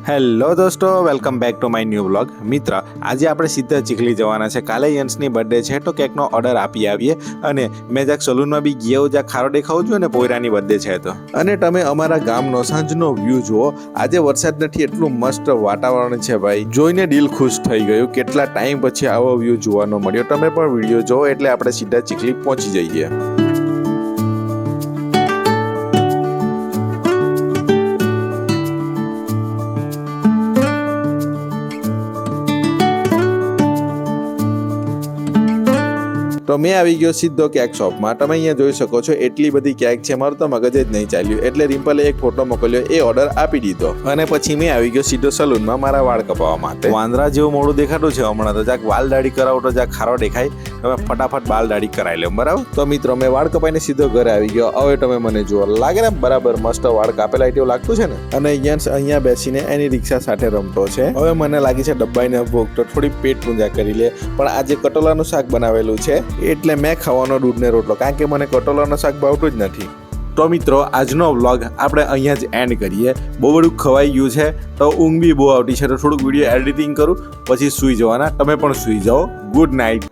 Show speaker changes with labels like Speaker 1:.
Speaker 1: Hello દોસ્તો, welcome back to my new blog. મિત્ર, આજે આપણે સીધા ચીખલી જવાના છે. કાલે યંશની બર્થડે છે તો કેકનો ઓર્ડર આપી આવીએ. અને મેં જ્યાં સલૂનમાં બી ગયો જ્યાં ખારો દેખાવું જોઈએ ને પોયરાની બર્થડે છે તો. અને તમે અમારા ગામનો સાંજનો વ્યૂ જુઓ. આજે વરસાદ નથી, એટલું મસ્ત વાતાવરણ છે ભાઈ. જોઈને દિલ ખુશ થઈ ગયું. કેટલા ટાઈમ પછી આવો વ્યૂ જોવાનો મળ્યો. તમે પણ વિડીયો જોવો એટલે આપણે સીધા ચીખલી પહોંચી જઈએ. તો મેં આવી ગયો સીધો કેક શોપમાં. તમે અહીંયા જોઈ શકો છો એટલી બધી કેક છે, મારું તો મગજ જ નહીં ચાલ્યું. એટલે રિમ્પલે એક ફોટો મોકલ્યો, એ ઓર્ડર આપી દીધો. અને પછી મેં આવી ગયો સીધો સલૂનમાં મારા વાળ કપાવવા માટે. વાંદરા જેવું મોડું દેખાતું છે હમણાં તો. જ્યાંક વાલ દાઢી કરાવો તો જ્યાં ખારો દેખાય, તમે ફટાફટ વાલ દાઢી કરાવી લો, બરાબર? તો મિત્રો, મેં વાળ કપાઈને સીધો ઘરે આવી ગયો. હવે તમે મને જુઓ, લાગે ને બરાબર મસ્ત વાળ કાપેલા એવું લાગતું છે ને. અને અહીંયા બેસીને એની રિક્ષા સાથે રમતો છે. હવે મને લાગી છે ડબ્બાઈને ભૂખ, તો થોડી પેટ પૂંજા કરી લે. પણ આજે કટોલાનું શાક બનાવેલું છે એટલે મેં ખાવાનો દૂધ ને રોટલો, કારણ કે મને કટોલાનું શાક ભાવતું જ નથી. તો મિત્રો, આજનો વ્લોગ આપણે અહીંયા જ એન્ડ કરીએ. બહુ બધું ખવાઈ ગયું છે તો ઊંઘ બી બહુ આવતી છે, તો થોડુંક વિડીયો એડિટિંગ કરું પછી સૂઈ જવાના. તમે પણ સૂઈ જાઓ. Good night.